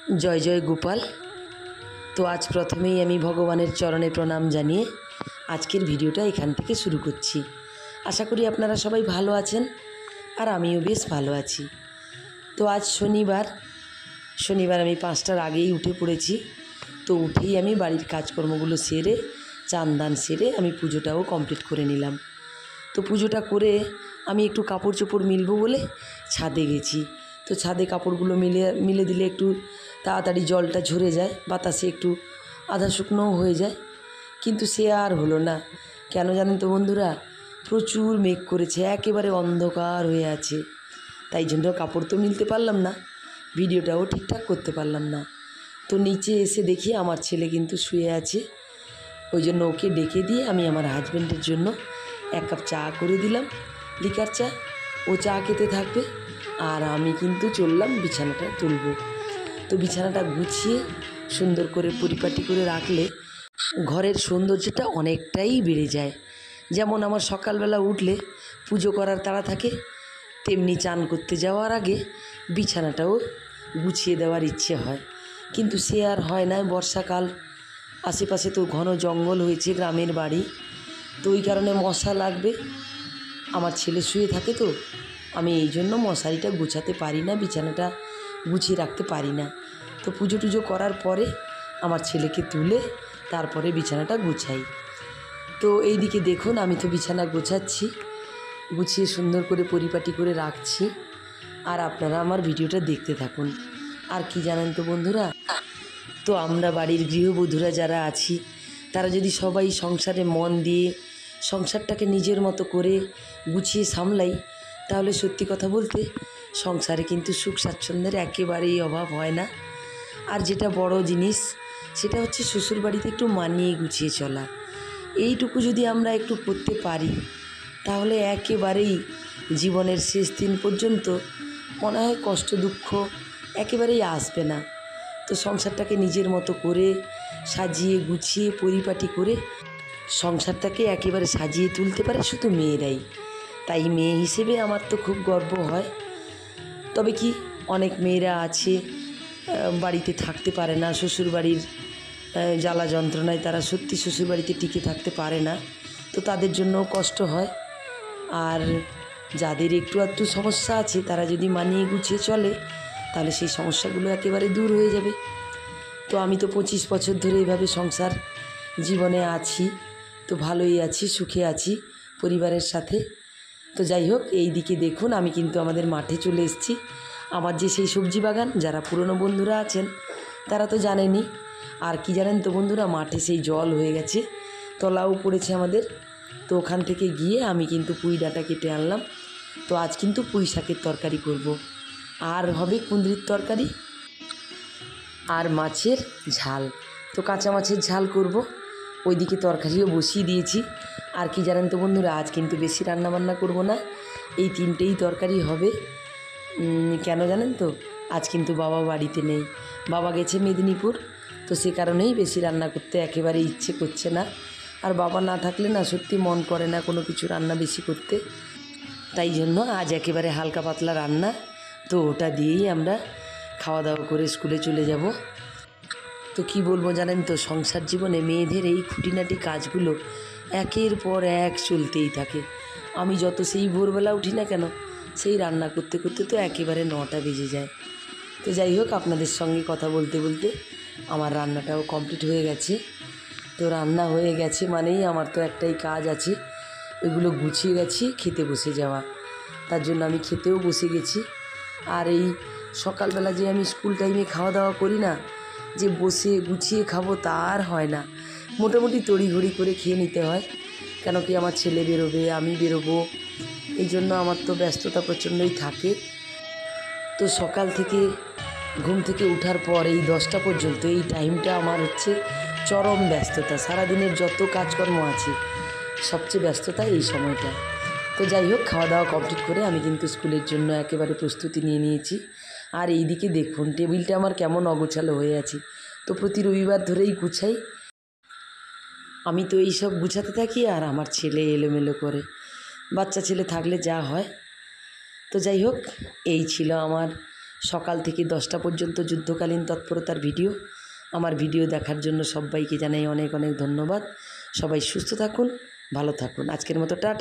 जय जय गोपाल। तो आज प्रथमेই আমি ভগবানের চরণে প্রণাম জানিয়ে আজকের ভিডিওটা এখান থেকে শুরু করছি। আশা করি আপনারা সবাই ভালো আছেন আর আমিও বেশ ভালো আছি। তো আজ শনিবার আমি 5টার আগেই উঠে পড়েছি। তো উঠেই আমি বাড়ির কাজকর্মগুলো সেরে চান দান সেরে আমি পুজোটাও কমপ্লিট করে নিলাম। তো পুজোটা করে আমি একটু কাপড় চোপড় মিলবো বলে ছাদে গেছি। তো ছাদে কাপড়গুলো মিলে দিলে একটু তাড়াতাড়ি জলটা ঝরে যায়, বাতাসে একটু আধা শুকনোও হয়ে যায়। কিন্তু সে আর হলো না। কেন জানেন তো বন্ধুরা, প্রচুর মেঘ করেছে, একেবারে অন্ধকার হয়ে আছে। তাই জন্য কাপড় তো মিলতে পারলাম না, ভিডিওটাও ঠিকঠাক করতে পারলাম না। তো নিচে এসে দেখি আমার ছেলে কিন্তু শুয়ে আছে। ওই জন্য ওকে ডেকে দিয়ে আমি আমার হাজব্যান্ডের জন্য 1 কাপ চা করে দিলাম, লিকার চা। ও চা খেতে থাকবে আর আমি কিন্তু চললাম বিছানাটা তুলব। তো বিছানাটা গুছিয়ে সুন্দর করে পরিপাটি করে রাখলে ঘরের সৌন্দর্যটা অনেকটাই বেড়ে যায়। যেমন আমার সকালবেলা উঠলে পুজো করার তাড়া থাকে, তেমনি চান করতে যাওয়ার আগে বিছানাটাও গুছিয়ে দেওয়ার ইচ্ছে হয়। কিন্তু সে আর হয় না। বর্ষাকাল, আশেপাশে তো ঘন জঙ্গল হয়েছে, গ্রামের বাড়ি, তো ওই কারণে মশা লাগবে। আমার ছেলে শুয়ে থাকে, তো আমি এই জন্য মশারিটা গুছাতে পারি না, বিছানাটা গুছিয়ে রাখতে পারি না। তো পুজো টুজো করার পরে আমার ছেলেকে তুলে তারপরে বিছানাটা গুছাই। তো এই দিকে দেখুন, আমি তো বিছানা গোছাচ্ছি, গুছিয়ে সুন্দর করে পরিপাটি করে রাখছি। আর আপনারা আমার ভিডিওটা দেখতে থাকুন। আর কি জানেন তো বন্ধুরা, তো আমরা বাড়ির গৃহবধূরা যারা আছি তারা যদি সবাই সংসারে মন দিয়ে সংসারটাকে নিজের মতো করে গুছিয়ে সামলাই, তাহলে সত্যি কথা বলতে সংসারে কিন্তু সুখ স্বাচ্ছন্দ্যের একেবারেই অভাব হয় না। আর যেটা বড় জিনিস সেটা হচ্ছে শ্বশুরবাড়িতে একটু মানিয়ে গুছিয়ে চলা। এইটুকু যদি আমরা একটু করতে পারি তাহলে একেবারেই জীবনের শেষ দিন পর্যন্ত মনে হয় কষ্ট দুঃখ একেবারেই আসবে না। তো সংসারটাকে নিজের মতো করে সাজিয়ে গুছিয়ে পরিপাটি করে সংসারটাকে একেবারে সাজিয়ে তুলতে পারে শুধু মেয়েরাই। তাই মেয়ে হিসেবে আমার তো খুব গর্ব হয়। তবে কি, অনেক মেয়েরা আছে বাড়িতে থাকতে পারে না, শ্বশুরবাড়ির জ্বালা যন্ত্রণায় তারা সত্যি শ্বশুরবাড়িতে টিকে থাকতে পারে না। তো তাদের জন্যও কষ্ট হয়। আর যাদের একটু আধটু সমস্যা আছে তারা যদি মানিয়ে গুছিয়ে চলে তাহলে সেই সমস্যাগুলো একেবারে দূর হয়ে যাবে। তো আমি তো 25 বছর ধরে এইভাবে সংসার জীবনে আছি, তো ভালোই আছি, সুখে আছি পরিবারের সাথে। তো যাই হোক, এই দিকে দেখুন আমি কিন্তু আমাদের মাঠে চলে এসেছি। আমার যে সেই সবজি বাগান, যারা পুরনো বন্ধুরা আছেন তারা তো জানেনই। আর কি জানেন তো বন্ধুরা, মাঠে সেই জল হয়ে গেছে, তলাও পড়েছে আমাদের। তো ওখান থেকে গিয়ে আমি কিন্তু পুঁই ডাঁটা কেটে আনলাম। তো আজ কিন্তু পুঁই শাকের তরকারি করব, আর হবে কুঁদরির তরকারি আর মাছের ঝাল। তো কাঁচা মাছের ঝাল করব, ওইদিকে তরকারিও বসিয়ে দিয়েছি। আর কি জানেন তো বন্ধুরা, আজ কিন্তু বেশি রান্নাবান্না করব না, এই 3টেই তরকারি হবে। কেন জানেন তো, আজ কিন্তু বাবা বাড়িতে নেই, বাবা গেছে মেদিনীপুর। তো সে কারণেই বেশি রান্না করতে একেবারে ইচ্ছে করছে না। আর বাবা না থাকলে না সত্যি মন করে না কোনো কিছু রান্না বেশি করতে। তাই জন্য আজ একেবারে হালকা পাতলা রান্না, তো ওটা দিয়েই আমরা খাওয়া দাওয়া করে স্কুলে চলে যাব। তো কি বলবো জানেন তো, সংসার জীবনে মেয়েদের এই খুঁটিনাটি কাজগুলো একের পর এক চলতেই থাকে। আমি যত সেই ভোরবেলা উঠি না কেন, সেই রান্না করতে করতে তো একেবারে 9টা বেজে যায়। তো যাই হোক, আপনাদের সঙ্গে কথা বলতে বলতে আমার রান্নাটাও কমপ্লিট হয়ে গেছে। তো রান্না হয়ে গেছে মানেই আমার তো একটাই কাজ আছে, ওইগুলো গুছিয়ে গেছি খেতে বসে যাওয়া। তার জন্য আমি খেতেও বসে গেছি। আর এই সকালবেলা যে আমি স্কুল টাইমে খাওয়া দাওয়া করি না, যে বসে গুছিয়ে খাবো তা আর হয় না। মোটামুটি তড়িঘড়ি করে খেয়ে নিতে হয়, কেন কি আমার ছেলে বেরোবে, আমি বেরোবো, এই জন্য আমার তো ব্যস্ততা প্রচণ্ডই থাকে। তো সকাল থেকে ঘুম থেকে ওঠার পর এই 10টা পর্যন্ত এই টাইমটা আমার হচ্ছে চরম ব্যস্ততা। সারাদিনের যত কাজকর্ম আছে সবচেয়ে ব্যস্ততা এই সময়টা। তো যাই হোক, খাওয়া দাওয়া কমপ্লিট করে আমি কিন্তু স্কুলের জন্য একেবারে প্রস্তুতি নিয়ে নিয়েছি। আর এই দিকে দেখুন টেবিলটা আমার কেমন অগোছালো হয়ে আছে। তো প্রতি রবিবার ধরেই গুছাই। আমি তো এই সব গুছাতে থাকি আর আমার ছেলে এলোমেলো করে, বাচ্চা ছেলে থাকলে যা হয়। তো যাই হোক, এই ছিল আমার সকাল থেকে 10টা পর্যন্ত যুদ্ধকালীন তৎপরতার ভিডিও। আমার ভিডিও দেখার জন্য সবাইকে জানাই অনেক অনেক ধন্যবাদ। সবাই সুস্থ থাকুন, ভালো থাকুন। আজকের মতো টাটা।